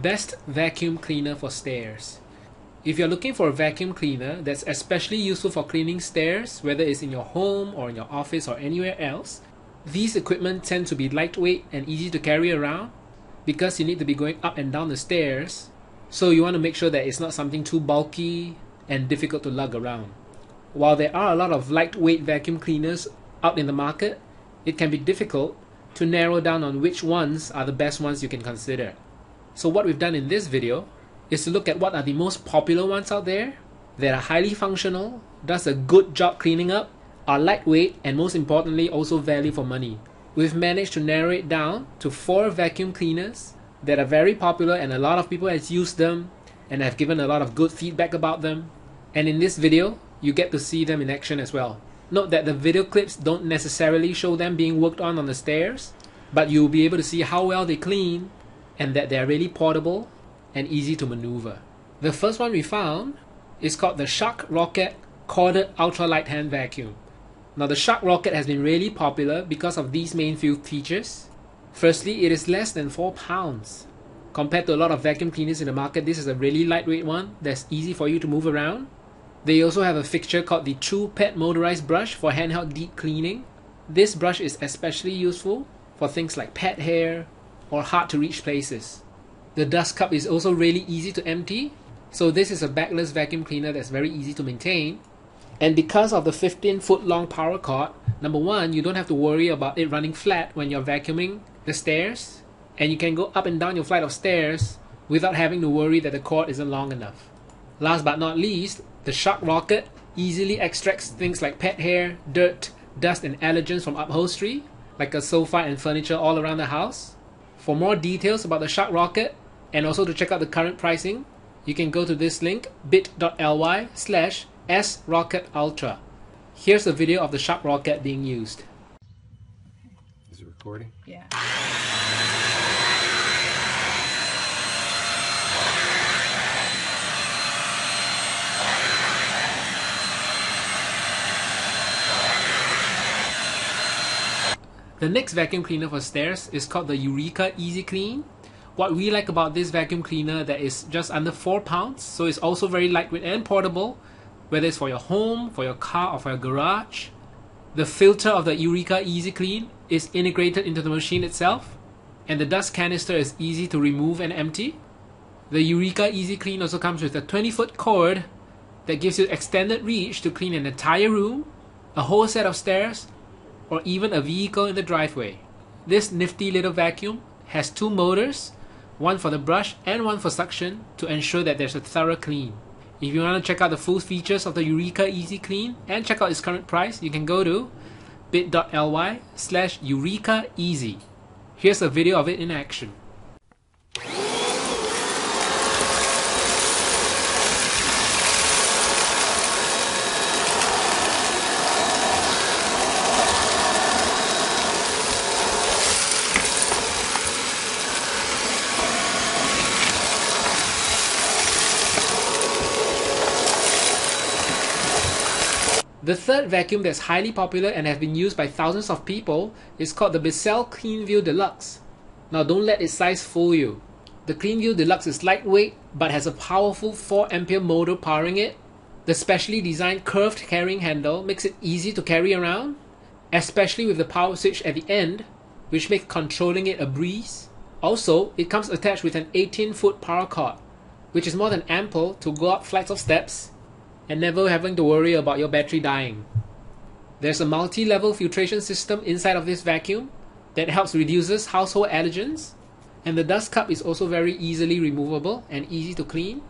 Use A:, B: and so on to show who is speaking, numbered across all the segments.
A: Best vacuum cleaner for stairs. If you're looking for a vacuum cleaner that's especially useful for cleaning stairs, whether it's in your home or in your office or anywhere else, these equipment tend to be lightweight and easy to carry around because you need to be going up and down the stairs, so you want to make sure that it's not something too bulky and difficult to lug around. While there are a lot of lightweight vacuum cleaners out in the market, it can be difficult to narrow down on which ones are the best ones you can consider. So what we've done in this video is to look at what are the most popular ones out there that are highly functional, does a good job cleaning up, are lightweight, and most importantly also value for money. We've managed to narrow it down to 4 vacuum cleaners that are very popular and a lot of people have used them and have given a lot of good feedback about them. And in this video, you get to see them in action as well. Note that the video clips don't necessarily show them being worked on the stairs, but you'll be able to see how well they clean and that they're really portable and easy to maneuver. The first one we found is called the Shark Rocket Corded Ultralight Hand Vacuum. Now the Shark Rocket has been really popular because of these main few features. Firstly, it is less than 4 pounds. Compared to a lot of vacuum cleaners in the market, this is a really lightweight one that's easy for you to move around. They also have a fixture called the TruePet Motorized Brush for handheld deep cleaning. This brush is especially useful for things like pet hair or hard to reach places. The dust cup is also really easy to empty, so this is a Bagless vacuum cleaner that's very easy to maintain. And because of the 15-foot long power cord, number one, you don't have to worry about it running flat when you're vacuuming the stairs, and you can go up and down your flight of stairs without having to worry that the cord isn't long enough. Last but not least, the Shark Rocket easily extracts things like pet hair, dirt, dust and allergens from upholstery, like a sofa and furniture all around the house. For more details about the Shark Rocket and also to check out the current pricing, you can go to this link, bit.ly/srocketultra. Here's a video of the Shark Rocket being used.
B: Is it recording?
C: Yeah.
A: The next vacuum cleaner for stairs is called the Eureka EasyClean. What we like about this vacuum cleaner that is just under 4 pounds, so it's also very lightweight and portable, whether it's for your home, for your car or for your garage. The filter of the Eureka EasyClean is integrated into the machine itself, and the dust canister is easy to remove and empty. The Eureka EasyClean also comes with a 20-foot cord that gives you extended reach to clean an entire room, a whole set of stairs, or even a vehicle in the driveway. This nifty little vacuum has 2 motors, one for the brush and one for suction, to ensure that there's a thorough clean. If you want to check out the full features of the Eureka EasyClean and check out its current price, you can go to bit.ly/EurekaEasy. Here's a video of it in action. The third vacuum that's highly popular and has been used by thousands of people is called the Bissell Cleanview Deluxe. Now don't let its size fool you. The Cleanview Deluxe is lightweight but has a powerful 4 ampere motor powering it. The specially designed curved carrying handle makes it easy to carry around, especially with the power switch at the end, which makes controlling it a breeze. Also, it comes attached with an 18-foot power cord, which is more than ample to go up flights of steps and never having to worry about your battery dying. There's a multi-level filtration system inside of this vacuum that helps reduces household allergens, and the dust cup is also very easily removable and easy to clean.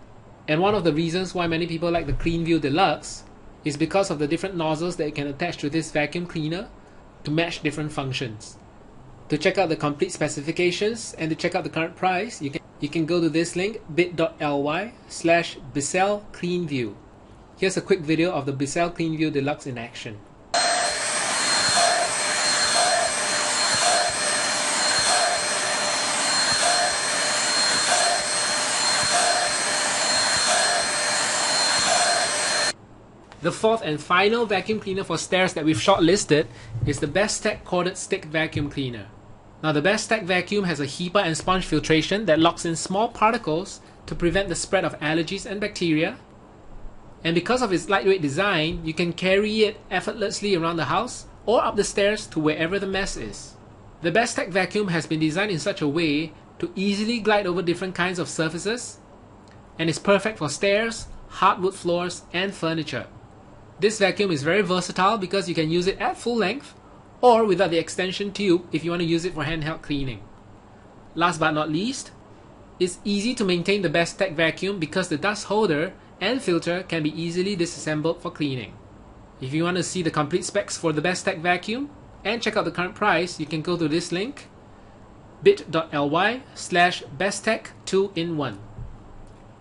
A: And one of the reasons why many people like the Cleanview Deluxe is because of the different nozzles that you can attach to this vacuum cleaner to match different functions. To check out the complete specifications and to check out the current price, you can go to this link, bit.ly/Bissell Cleanview. Here's a quick video of the Bissell Cleanview Deluxe in action. The fourth and final vacuum cleaner for stairs that we've shortlisted is the BESTEK Corded Stick Vacuum Cleaner. Now the BESTEK vacuum has a HEPA and sponge filtration that locks in small particles to prevent the spread of allergies and bacteria. And because of its lightweight design, you can carry it effortlessly around the house or up the stairs to wherever the mess is. The BESTEK vacuum has been designed in such a way to easily glide over different kinds of surfaces and is perfect for stairs, hardwood floors, and furniture. This vacuum is very versatile because you can use it at full length or without the extension tube if you want to use it for handheld cleaning. Last but not least, it's easy to maintain the BESTEK vacuum because the dust holder and filter can be easily disassembled for cleaning. If you want to see the complete specs for the BESTEK vacuum and check out the current price, you can go to this link, bit.ly/BESTEK 2-in-1.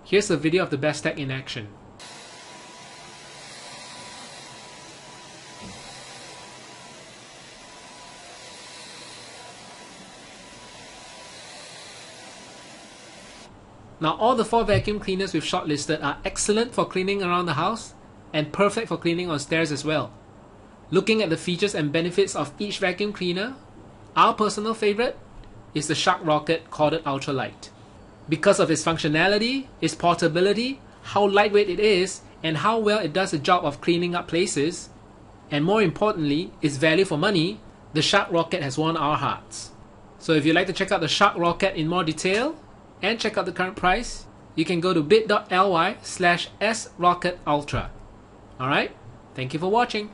A: Here's a video of the BESTEK in action. Now all the 4 vacuum cleaners we've shortlisted are excellent for cleaning around the house and perfect for cleaning on stairs as well. Looking at the features and benefits of each vacuum cleaner, our personal favorite is the Shark Rocket Corded Ultralight. Because of its functionality, its portability, how lightweight it is, and how well it does the job of cleaning up places, and more importantly, its value for money, the Shark Rocket has won our hearts. So if you'd like to check out the Shark Rocket in more detail, and check out the current price, you can go to bit.ly/srocketultra. Alright, thank you for watching.